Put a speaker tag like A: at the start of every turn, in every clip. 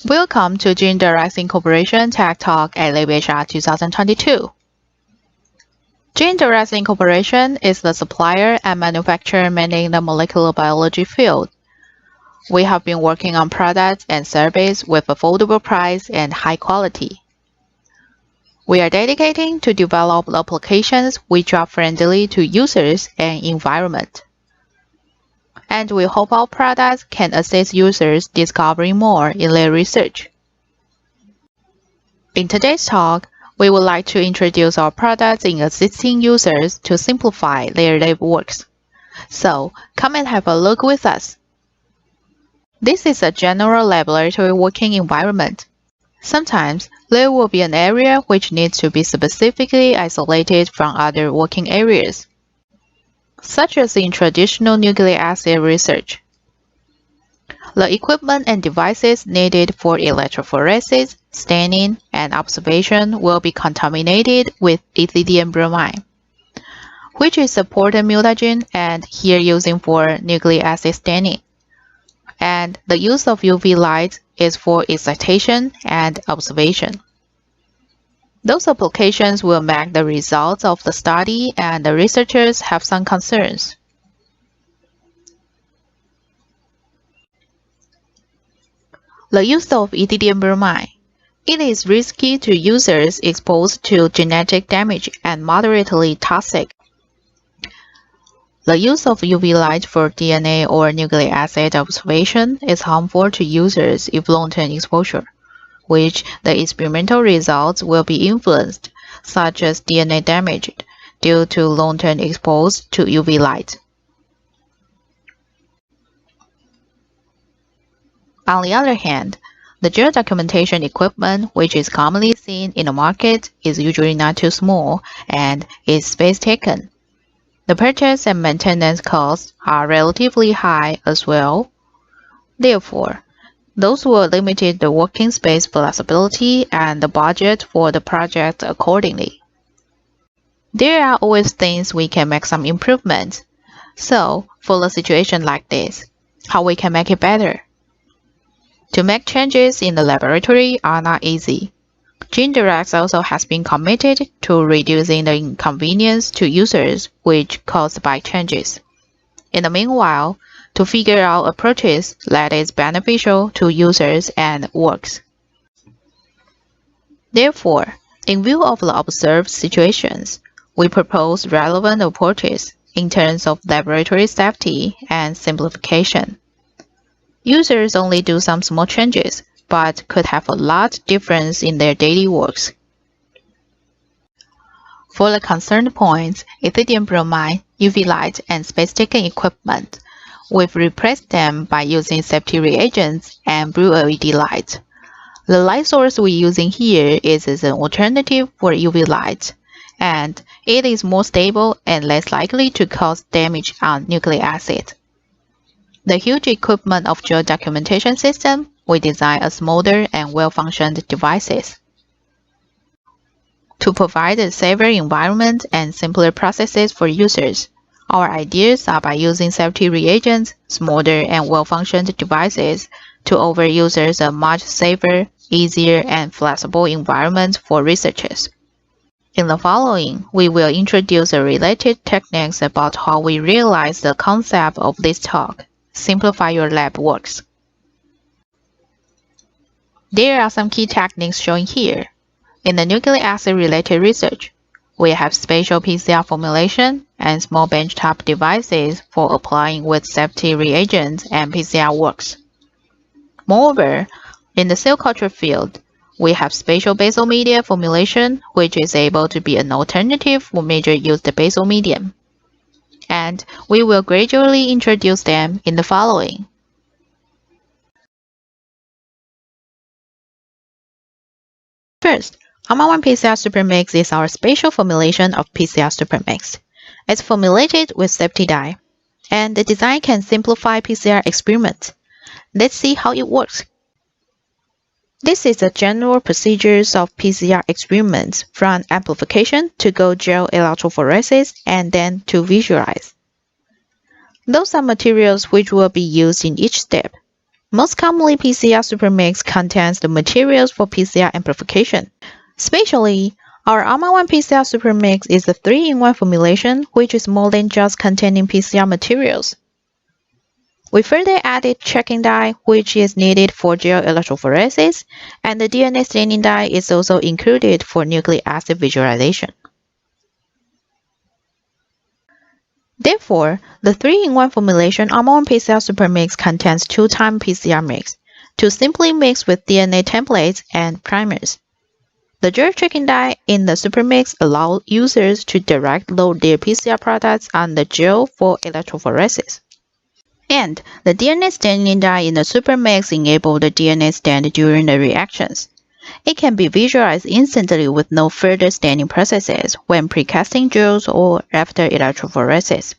A: Welcome to GeneDireX Incorporation Tech Talk at LabHR 2022. GeneDireX Incorporation is the supplier and manufacturer mainly in the molecular biology field. We have been working on products and services with affordable price and high quality. We are dedicating to develop applications which are friendly to users and environment. And we hope our products can assist users discovering more in their research. In today's talk, we would like to introduce our products in assisting users to simplify their lab works. So, come and have a look with us. This is a general laboratory working environment. Sometimes, there will be an area which needs to be specifically isolated from other working areas, such as in traditional nucleic acid research. The equipment and devices needed for electrophoresis, staining, and observation will be contaminated with ethidium bromide, which is a potent mutagen and here using for nucleic acid staining. And the use of UV light is for excitation and observation. Those applications will make the results of the study and the researchers have some concerns. The use of ethidium bromide. It is risky to users exposed to genetic damage and moderately toxic. The use of UV light for DNA or nucleic acid observation is harmful to users if long-term exposure, which the experimental results will be influenced, such as DNA damage, due to long-term exposure to UV light. On the other hand, the gel documentation equipment, which is commonly seen in the market, is usually not too small and is space-taken. The purchase and maintenance costs are relatively high as well. Therefore, those will limit the working space flexibility and the budget for the project accordingly. There are always things we can make some improvements. So, for a situation like this, how we can make it better? To make changes in the laboratory are not easy. GeneDireX also has been committed to reducing the inconvenience to users which caused by changes. In the meanwhile, to figure out approaches that is beneficial to users and works. Therefore, in view of the observed situations, we propose relevant approaches in terms of laboratory safety and simplification. Users only do some small changes, but could have a lot difference in their daily works. For the concerned points, ethidium bromide, UV light, and space-taken equipment, we've replaced them by using safety reagents and blue LED light. The light source we're using here is an alternative for UV light, and it is more stable and less likely to cause damage on nucleic acid. The huge equipment of gel documentation system, we design a smaller and well-functioned devices. To provide a safer environment and simpler processes for users, our ideas are by using safety reagents, smaller and well-functioned devices to offer users a much safer, easier, and flexible environment for researchers. In the following, we will introduce the related techniques about how we realize the concept of this talk. Simplify your lab works. There are some key techniques shown here. In the nucleic acid related research, we have spatial PCR formulation and small benchtop devices for applying with safety reagents and PCR works. Moreover, in the cell culture field, we have spatial basal media formulation, which is able to be an alternative for major used basal medium. And we will gradually introduce them in the following. First, AMA1 PCR Supermix is our spatial formulation of PCR Supermix. It's formulated with safety dye, and the design can simplify PCR experiments. Let's see how it works. This is the general procedures of PCR experiments from amplification to go gel electrophoresis and then to visualize. Those are materials which will be used in each step. Most commonly, PCR supermix contains the materials for PCR amplification. Especially, our ALMA1 PCR supermix is a 3-in-1 formulation, which is more than just containing PCR materials. We further added checking dye, which is needed for gel electrophoresis, and the DNA staining dye is also included for nucleic acid visualization. Therefore, the 3-in-1 formulation ALMA1 PCR supermix contains 2-time PCR mix to simply mix with DNA templates and primers. The gel checking dye in the supermix allows users to direct load their PCR products on the gel for electrophoresis. And the DNA staining dye in the supermix enables the DNA stain during the reactions. It can be visualized instantly with no further staining processes when precasting gels or after electrophoresis.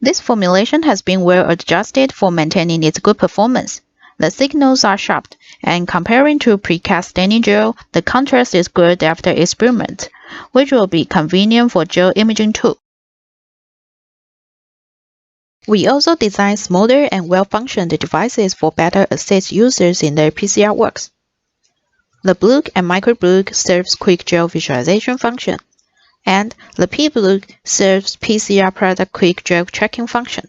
A: This formulation has been well adjusted for maintaining its good performance. The signals are sharp, and comparing to precast staining gel, the contrast is good after experiment, which will be convenient for gel imaging too. We also designed smaller and well-functioned devices for better assist users in their PCR works. The Bluek and MicroBluek serves quick gel visualization function, and the P-Bluek serves PCR product quick gel tracking function.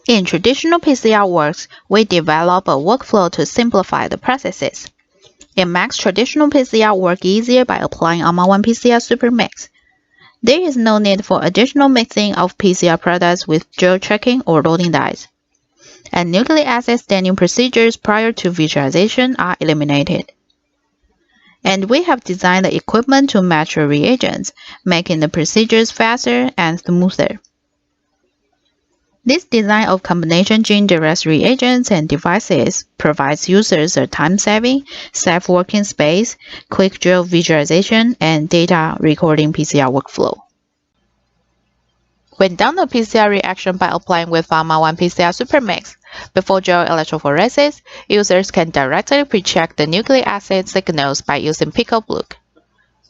A: In traditional PCR works, we develop a workflow to simplify the processes. It makes traditional PCR work easier by applying ALMA1 PCR supermix. There is no need for additional mixing of PCR products with gel tracking or loading dyes. And nucleic acid staining procedures prior to visualization are eliminated. And we have designed the equipment to match your reagents, making the procedures faster and smoother. This design of combination GeneDireX reagents and devices provides users a time-saving, safe working space, quick gel visualization, and data recording PCR workflow. When done the PCR reaction by applying with ALMA1 PCR supermix, before gel electrophoresis, users can directly pre-check the nucleic acid signals by using P-Bluek.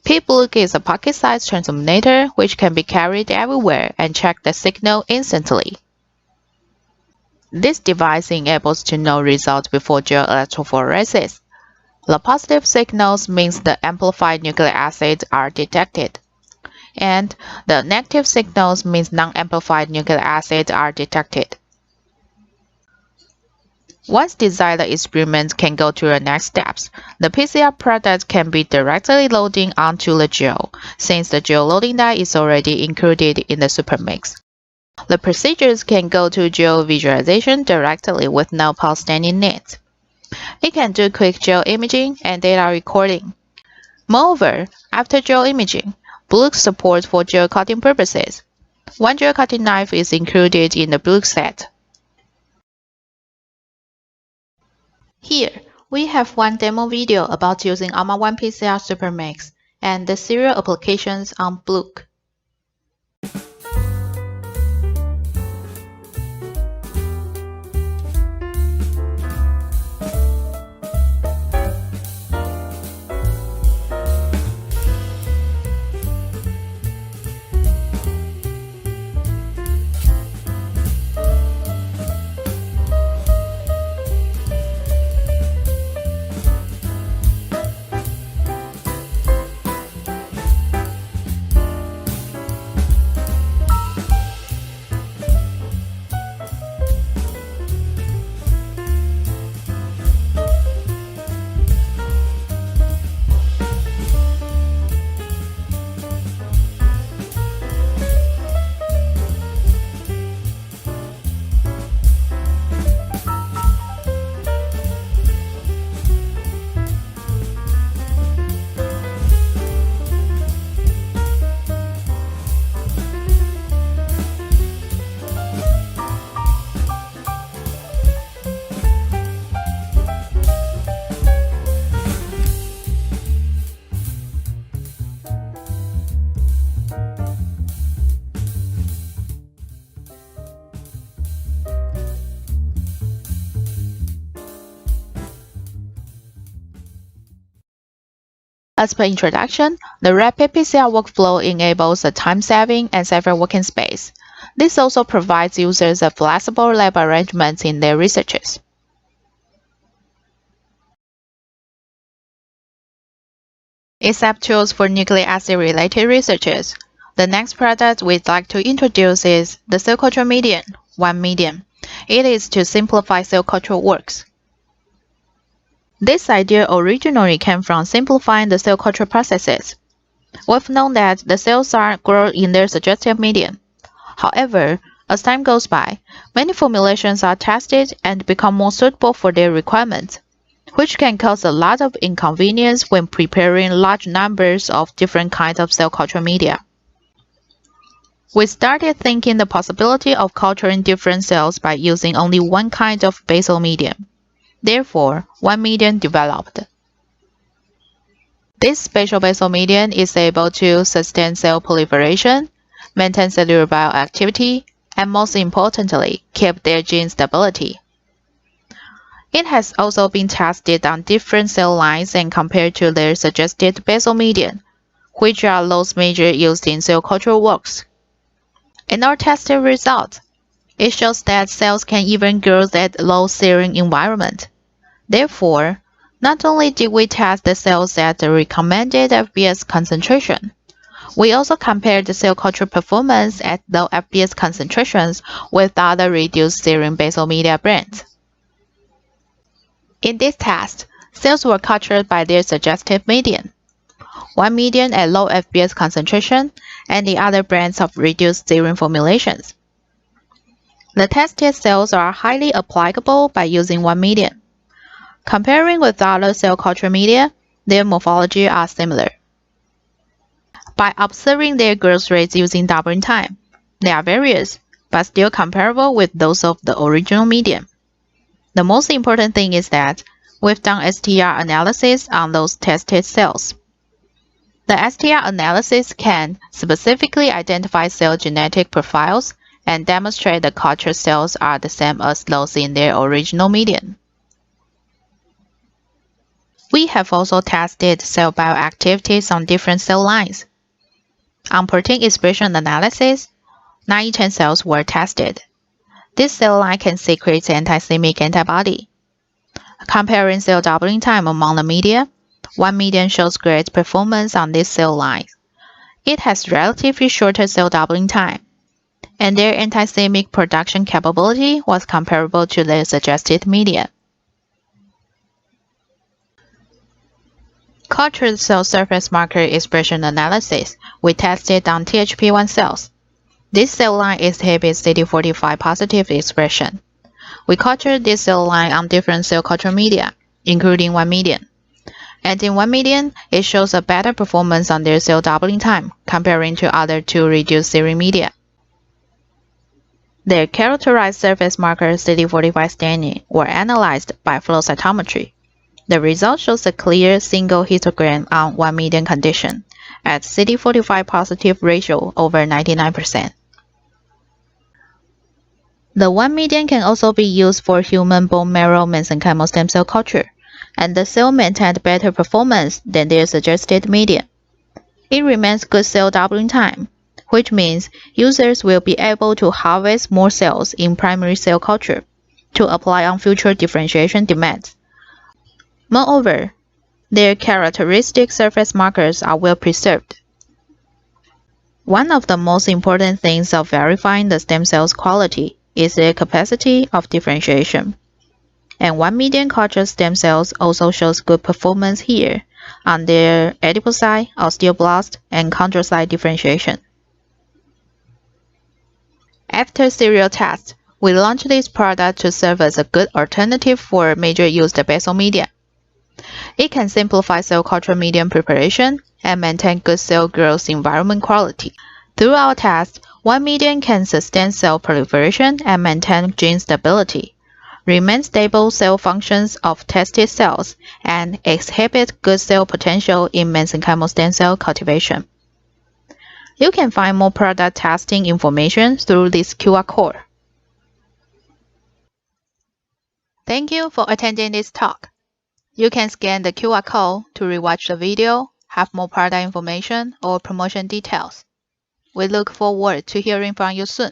A: P-Bluek is a pocket-sized transluminator which can be carried everywhere and check the signal instantly. This device enables to know results before gel electrophoresis. The positive signals means the amplified nucleic acids are detected, and the negative signals means non-amplified nucleic acids are detected. Once desired, the experiment can go to the next steps. The PCR product can be directly loading onto the gel, since the gel loading dye is already included in the supermix. The procedures can go to gel visualization directly with no post-staining needs. It can do quick gel imaging and data recording. Moreover, after gel imaging, Bluek supports for gel cutting purposes. One gel cutting knife is included in the Bluek set. Here, we have one demo video about using ALMA1 PCR supermix and the serial applications on Bluek. As per introduction, the rapid PCR workflow enables a time-saving and safer working space. This also provides users a flexible lab arrangements in their researches. Except tools for nucleic acid-related researches, the next product we'd like to introduce is the cell culture medium, one medium. It is to simplify cell culture works. This idea originally came from simplifying the cell culture processes. We've known that the cells are grown in their suggested medium. However, as time goes by, many formulations are tested and become more suitable for their requirements, which can cause a lot of inconvenience when preparing large numbers of different kinds of cell culture media. We started thinking the possibility of culturing different cells by using only one kind of basal medium. Therefore, one medium developed. This special basal medium is able to sustain cell proliferation, maintain cellular bioactivity, and most importantly, keep their gene stability. It has also been tested on different cell lines and compared to their suggested basal medium, which are those measures used in cell culture works. In our tested results, it shows that cells can even grow at low serum environment. Therefore, not only did we test the cells at the recommended FBS concentration, we also compared the cell culture performance at low FBS concentrations with other reduced serum basal media brands. In this test, cells were cultured by their suggested medium, one medium at low FBS concentration and the other brands of reduced serum formulations. The tested cells are highly applicable by using one medium. Comparing with other cell culture media, their morphology are similar. By observing their growth rates using doubling time, they are various, but still comparable with those of the original medium. The most important thing is that we've done STR analysis on those tested cells. The STR analysis can specifically identify cell genetic profiles and demonstrate the cultured cells are the same as those in their original medium. We have also tested cell bioactivities on different cell lines. On protein expression analysis, 9E10 cells were tested. This cell line can secrete anti-semic antibody. Comparing cell doubling time among the media, one medium shows great performance on this cell line. It has relatively shorter cell doubling time, and their anti-semic production capability was comparable to their suggested media. Cultured cell surface marker expression analysis, we tested on THP1 cells. This cell line exhibits CD45 positive expression. We cultured this cell line on different cell culture media, including one medium. And in one medium, it shows a better performance on their cell doubling time comparing to other two reduced serum media. Their characterized surface marker CD45 staining were analyzed by flow cytometry. The result shows a clear single histogram on one medium condition at CD45 positive ratio over 99%. The one medium can also be used for human bone marrow mesenchymal stem cell culture, and the cell maintained better performance than their suggested medium. It remains good cell doubling time, which means users will be able to harvest more cells in primary cell culture to apply on future differentiation demands. Moreover, their characteristic surface markers are well preserved. One of the most important things of verifying the stem cell's quality is their capacity of differentiation. And one medium cultured stem cells also shows good performance here on their adipocyte, osteoblast, and chondrocyte differentiation. After serial tests, we launched this product to serve as a good alternative for major used basal media. It can simplify cell culture medium preparation and maintain good cell growth environment quality. Through our test, one medium can sustain cell proliferation and maintain gene stability, remain stable cell functions of tested cells, and exhibit good cell potential in mesenchymal stem cell cultivation. You can find more product testing information through this QR code. Thank you for attending this talk. You can scan the QR code to rewatch the video, have more product information, or promotion details. We look forward to hearing from you soon.